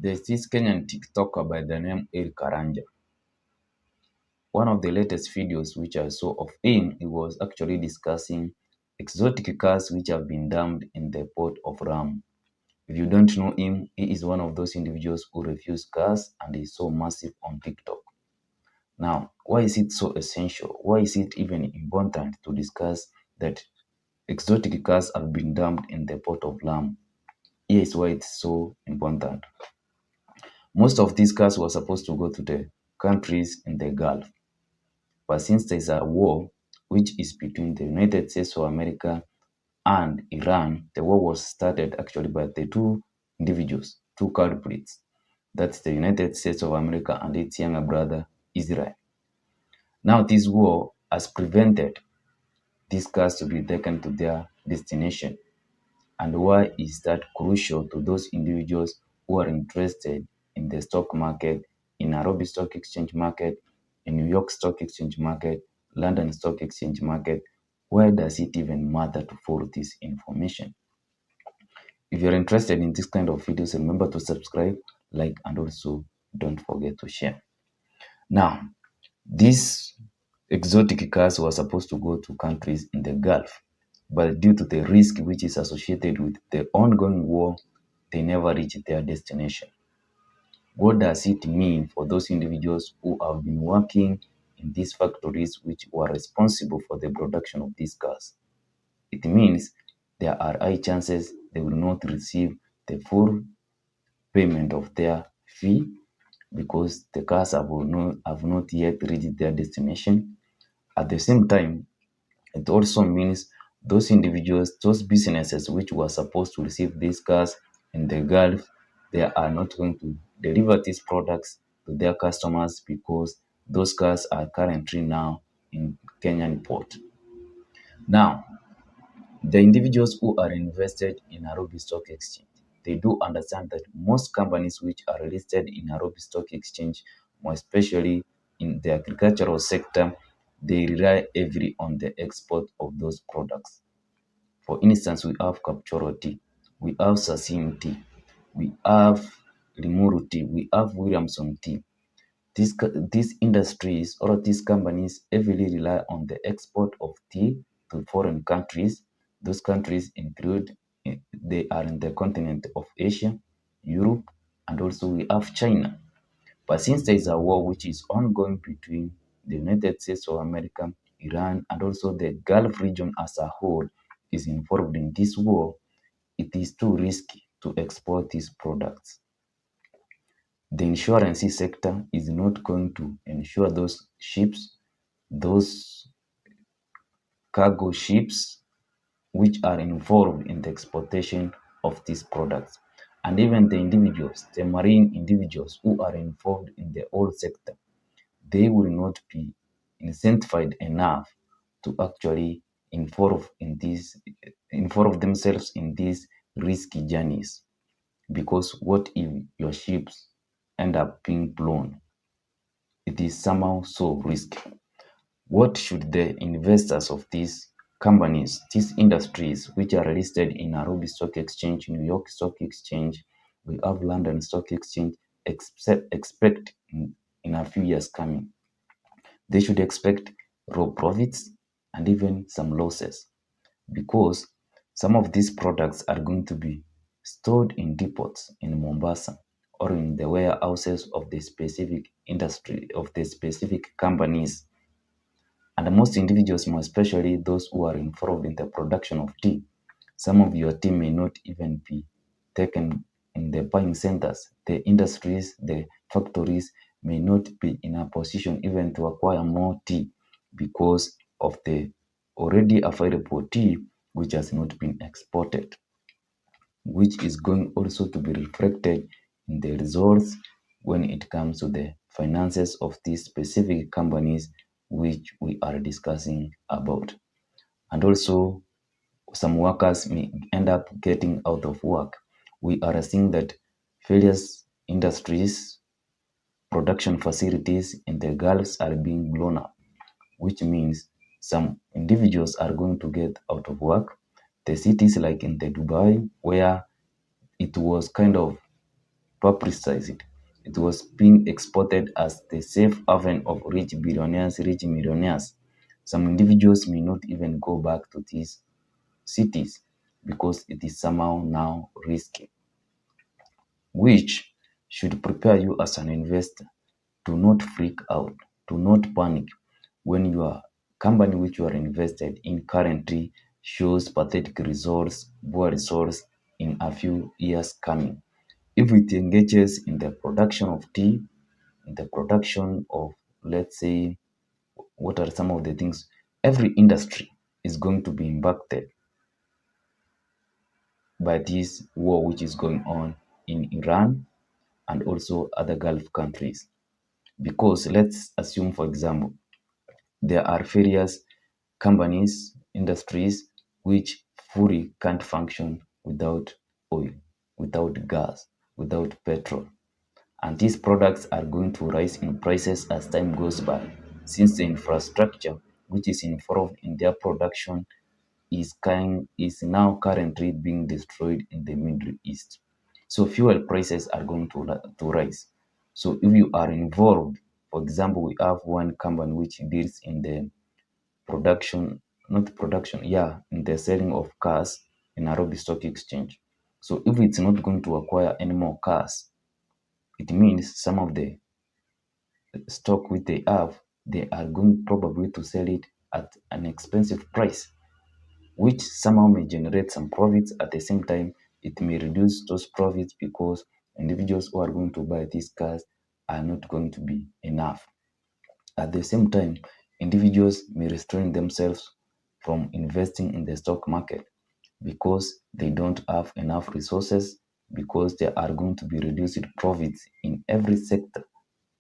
There's this Kenyan TikToker by the name El Karanja. One of the latest videos which I saw of him, he was actually discussing exotic cars which have been dumped in the port of Ram. If you don't know him, he is one of those individuals who refuse cars and is so massive on TikTok. Now, why is it so essential? Why is it even important to discuss that exotic cars have been dumped in the port of Ram? Here is why it's so important. Most of these cars were supposed to go to the countries in the Gulf. But since there's a war which is between the United States of America and Iran, the war was started actually by the two individuals, two culprits. That's the United States of America and its younger brother, Israel. Now, this war has prevented these cars to be taken to their destination. And why is that crucial to those individuals who are interested in the stock market, in Nairobi Stock Exchange market, in New York Stock Exchange market, London Stock Exchange market? Why does it even matter to follow this information? If you're interested in this kind of videos, remember to subscribe, like, and also don't forget to share. Now, these exotic cars were supposed to go to countries in the Gulf, but due to the risk which is associated with the ongoing war, they never reached their destination. What does it mean for those individuals who have been working in these factories which were responsible for the production of these cars? It means there are high chances they will not receive the full payment of their fee because the cars have not yet reached their destination. At the same time, it also means those individuals, those businesses which were supposed to receive these cars in the Gulf, they are not going to deliver these products to their customers because those cars are currently now in Kenyan port. Now, the individuals who are invested in Nairobi Stock Exchange, they do understand that most companies which are listed in Nairobi Stock Exchange, more especially in the agricultural sector, they rely heavily on the export of those products. For instance, we have Kapchoro tea, we have Sasim tea, we have Limuru tea, we have Williamson tea. These industries or these companies heavily rely on the export of tea to foreign countries. Those countries include, they are in the continent of Asia, Europe, and also we have China. But since there is a war which is ongoing between the United States of America, Iran, and also the Gulf region as a whole is involved in this war, it is too risky to export these products. The insurance sector is not going to insure those ships, those cargo ships which are involved in the exportation of these products. And even the individuals, the marine individuals who are involved in the oil sector, they will not be incentivized enough to actually involve themselves in these risky journeys. Because what if your ships end up being blown? It is somehow so risky. What should the investors of these companies, these industries, which are listed in Nairobi Stock Exchange, New York Stock Exchange, we have London Stock Exchange, expect in a few years coming? They should expect raw profits and even some losses because some of these products are going to be stored in depots in Mombasa or in the warehouses of the specific industry, of the specific companies. And most individuals, more especially those who are involved in the production of tea, some of your tea may not even be taken in the buying centers. The industries, the factories may not be in a position even to acquire more tea because of the already available tea which has not been exported, which is going also to be reflected in the results when it comes to the finances of these specific companies which we are discussing about. And also, some workers may end up getting out of work. We are seeing that various industries, production facilities in the Gulfs are being blown up, which means some individuals are going to get out of work. The cities like in the Dubai, where it was kind of publicized it. It was being exported as the safe haven of rich billionaires, rich millionaires. Some individuals may not even go back to these cities because it is somehow now risky, which should prepare you as an investor. Do not freak out, do not panic when your company which you are invested in currently shows pathetic results, poor results in a few years coming. If it engages in the production of tea, in the production of, let's say, what are some of the things, every industry is going to be impacted by this war which is going on in Iran and also other Gulf countries. Because let's assume, for example, there are various companies, industries which fully can't function without oil, without gas, without petrol. And these products are going to rise in prices as time goes by, since the infrastructure which is involved in their production is now currently being destroyed in the Middle East. So fuel prices are going to rise. So if you are involved, for example, we have one company which deals in the production, not production, yeah, in the selling of cars in Nairobi Stock Exchange. So if it's not going to acquire any more cars, it means some of the stock which they have, they are going probably to sell it at an expensive price, which somehow may generate some profits. At the same time, it may reduce those profits because individuals who are going to buy these cars are not going to be enough. At the same time, individuals may restrain themselves from investing in the stock market because they don't have enough resources, because there are going to be reduced profits in every sector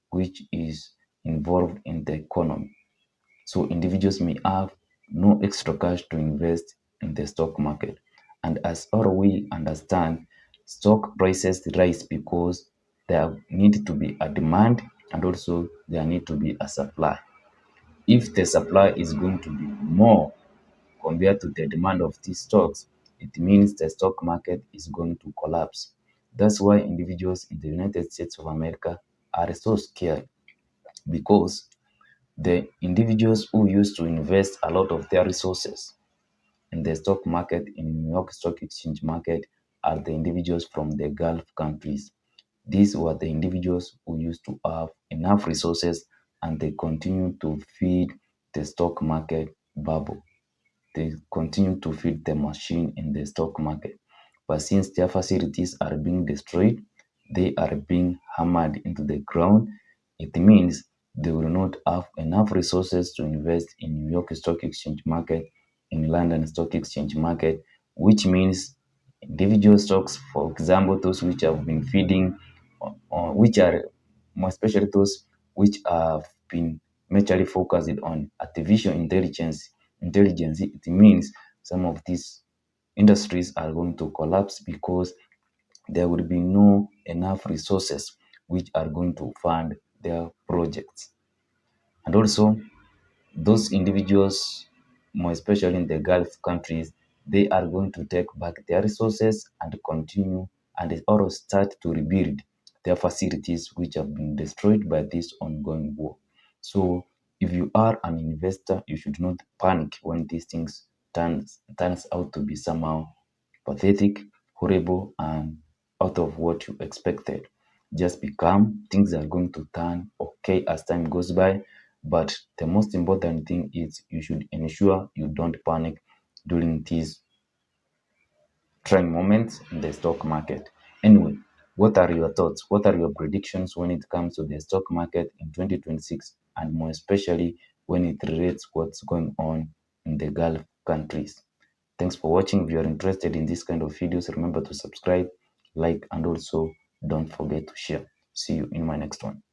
which is involved in the economy. So individuals may have no extra cash to invest in the stock market. And as all we understand, stock prices rise because there need to be a demand and also there need to be a supply. If the supply is going to be more compared to the demand of these stocks, it means the stock market is going to collapse. That's why individuals in the United States of America are so scared, because the individuals who used to invest a lot of their resources in the stock market, in New York Stock Exchange market, are the individuals from the Gulf countries. These were the individuals who used to have enough resources and they continue to feed the stock market bubble. They continue to feed the machine in the stock market. But since their facilities are being destroyed, they are being hammered into the ground. It means they will not have enough resources to invest in New York Stock Exchange market, in London Stock Exchange market, which means individual stocks, for example, those which have been feeding, which are more especially those which have been majorly focused on artificial intelligence, it means some of these industries are going to collapse because there will be no enough resources which are going to fund their projects. And also, those individuals, more especially in the Gulf countries, they are going to take back their resources and continue and or start to rebuild their facilities which have been destroyed by this ongoing war. So if you are an investor, you should not panic when these things turns out to be somehow pathetic, horrible, and out of what you expected. Just be calm. Things are going to turn okay as time goes by. But the most important thing is you should ensure you don't panic during these trying moments in the stock market. Anyway, what are your thoughts? What are your predictions when it comes to the stock market in 2026, and more especially when it relates what's going on in the Gulf countries? Thanks for watching. If you are interested in this kind of videos, remember to subscribe, like, and also don't forget to share. See you in my next one.